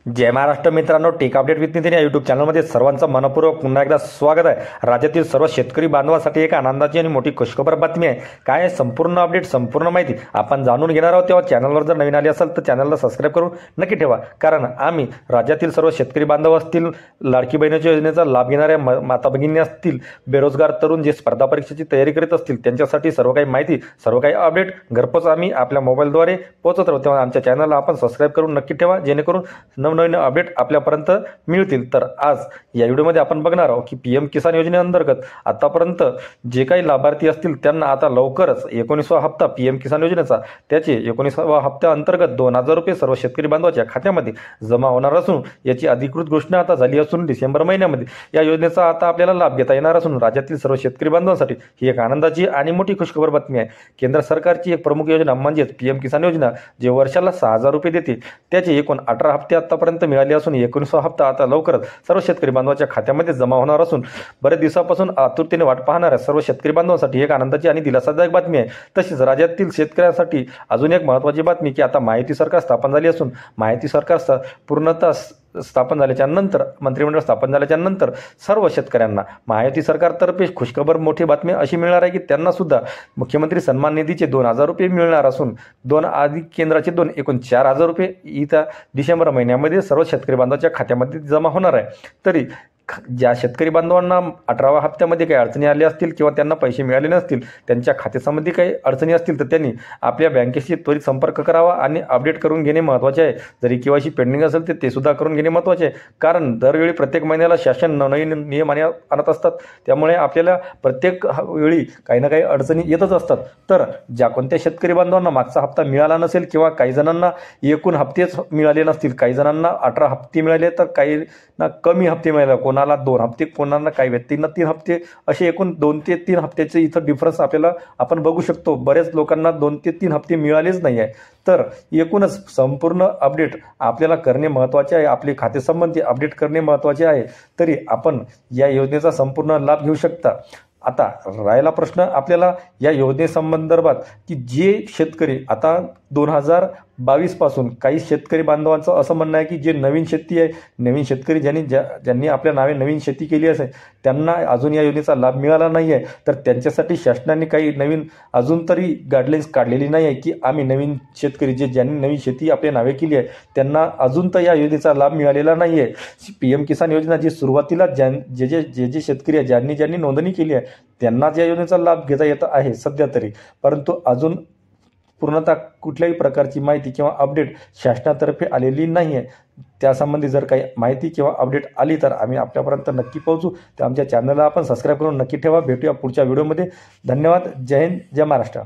जय महाराष्ट्र मित्रांनो, take update with Nitin या YouTube चॅनलमध्ये सर्वांचं मनपूर्वक पुन्हा एकदा स्वागत आहे। राज्यातील सर्व शेतकरी बांधवांसाठी एक आनंदाची आणि मोठी खुशखबर बातमी आहे। काय आहे संपूर्ण अपडेट, संपूर्ण माहिती आपण जाणून घेणार आहोत। तेव्हा चॅनलवर जर नवीन आले असाल तर चॅनलला सबस्क्राईब करून नक्की ठेवा, कारण आम्ही राज्यातील सर्व शेतकरी बांधव असतील, लाडकी बहिणीच्या योजनेचा लाभ घेणाऱ्या माता भगिनी असतील, बेरोजगार तरुण जे स्पर्धा परीक्षेची तयारी करीत असतील त्यांच्यासाठी सर्व काही माहिती, सर्व काही अपडेट घरपोच आम्ही आपल्या मोबाईलद्वारे पोहोचत राहू। तेव्हा आमच्या चॅनलला आपण सबस्क्राईब करून नक्की ठेवा, जेणेकरून नवनवीन अपडेट आपल्यापर्यंत मिळतील। तर आज या व्हिडिओमध्ये आपण बघणार आहोत की पीएम किसान योजनेअंतर्गत आतापर्यंत जे काही लाभार्थी असतील त्यांना आता लवकरच 19वा हप्ता पीएम किसान योजनेचा त्याचे 19वा हप्त्या अंतर्गत 2000 रुपये सर्व शेतकरी बांधवांच्या खात्यामध्ये जमा होणार असून याची अधिकृत घोषणा आता झाली असून डिसेंबर महिन्यामध्ये या योजनेचा आता आपल्याला लाभ घेता येणार असून राज्यातील सर्व शेतकरी बांधवांसाठी ही एक आनंदाची आणि मोठी खुशखबर बातमी आहे। केंद्र सरकारची एक प्रमुख योजना म्हणजेच पीएम किसान योजना जे वर्षाला 6000 रुपये देते त्याचे एकूण 18 हप्ते आतापर्यंत मिळाले असून 19वा हप्ता आता लवकरच सर्व शेतकरी बांधवांच्या खात्यामध्ये जमा होणार असून बरेच दिवसापासून आतुरतेने वाट पाहणाऱ्या सर्व शेतकरी बांधवांसाठी एक आनंदाची आणि दिलासादायक बातमी आहे। तसेच राज्यातील शेतकऱ्यांसाठी अजून एक महत्त्वाची बातमी की आता माहिती सरकार स्थापन झाली असून माहिती सरकार पूर्णतः स्थापन झाल्याच्या नंतर, मंत्रिमंडळ स्थापन झाल्याच्या नंतर सर्व शेतकऱ्यांना महायुती सरकारतर्फे खुशखबर मोठी बातमी अशी मिळणार आहे की त्यांना सुद्धा मुख्यमंत्री सन्मान निधीचे 2000 रुपये मिळणार असून 2 अधिक केंद्राचे 2 एकूण 4000 रुपये येत्या डिसेंबर महिन्यामध्ये सर्व शेतकरी बांधवांच्या खात्यामध्ये जमा होणार आहे। तरी ज्या शेतकरी बांधवांना 18व्या हप्त्यामध्ये काही अडचणी आल्या असतील किंवा त्यांना पैसे मिळाले नसतील, त्यांच्या खात्यासंबंधी काही अडचणी असतील तर त्यांनी आपल्या बँकेशी त्वरित संपर्क करावा आणि अपडेट करून घेणे महत्त्वाचे आहे। जरी केवायसी पेंडिंग असेल तर ते सुद्धा करून घेणे महत्त्वाचे आहे, कारण दरवेळी प्रत्येक महिन्याला शासन नवनवीन नियम आणत असतात, त्यामुळे आपल्याला प्रत्येक वेळी काही ना काही अडचणी येतच असतात। तर ज्या कोणत्या शेतकरी बांधवांना मागचा हप्ता मिळाला नसेल किंवा काही जणांना एकूण हप्तेच मिळाले नसतील, काही जणांना 18 हप्ते मिळाले तर काही ना कमी हप्ते मिळाले, कोणाला 2 हप्ते, कोणाला काही व्यक्तींना 3 हप्ते, असे एकूण 2 ते 3 हप्त्याचे इथं डिफरन्स आपल्याला आपण बघू शकतो। बरेच लोकांना 2 ते 3 हप्ते मिळालेच नाही आहे। तर एकूणच संपूर्ण अपडेट आपल्याला करणे महत्त्वाचे आहे, आपले खातेसंबंधी अपडेट करणे महत्त्वाचे आहे। तरी आपण या योजनेचा संपूर्ण लाभ घेऊ शकता। आता राहिला प्रश्न आपल्याला या योजनेसंदर्भात की जे शेतकरी आता 2022 पासून काही शेतकरी बांधवांचं असं म्हणणं आहे की जे नवीन शेती आहे, नवीन शेतकरी ज्यांनी आपल्या नावे नवीन शेती केली असेल त्यांना अजून या योजनेचा लाभ मिळाला नाही आहे, तर त्यांच्यासाठी शासनाने काही नवीन अजून तरी गाईडलाईन्स काढलेली नाही आहे की आम्ही नवीन शेतकरी ज्यांनी नवीन शेती आपल्या नावे केली आहे त्यांना अजून तर या योजनेचा लाभ मिळालेला नाही आहे। पीएम किसान योजना जी सुरुवातीला जे शेतकरी आहे ज्यांनी नोंदणी केली आहे त्यांनाच या योजनेचा लाभ घेता येत आहे सध्या तरी, परंतु अजून पूर्णतः कुठल्याही प्रकारची माहिती किंवा अपडेट शासनातर्फे आलेली नाही आहे। त्यासंबंधी जर काही माहिती किंवा अपडेट आली तर आम्ही आपल्यापर्यंत नक्की पोहोचू। तर आमच्या चॅनलला आपण सबस्क्राईब करून नक्की ठेवा। भेटूया पुढच्या व्हिडिओमध्ये। धन्यवाद। जय हिंद, जय महाराष्ट्र।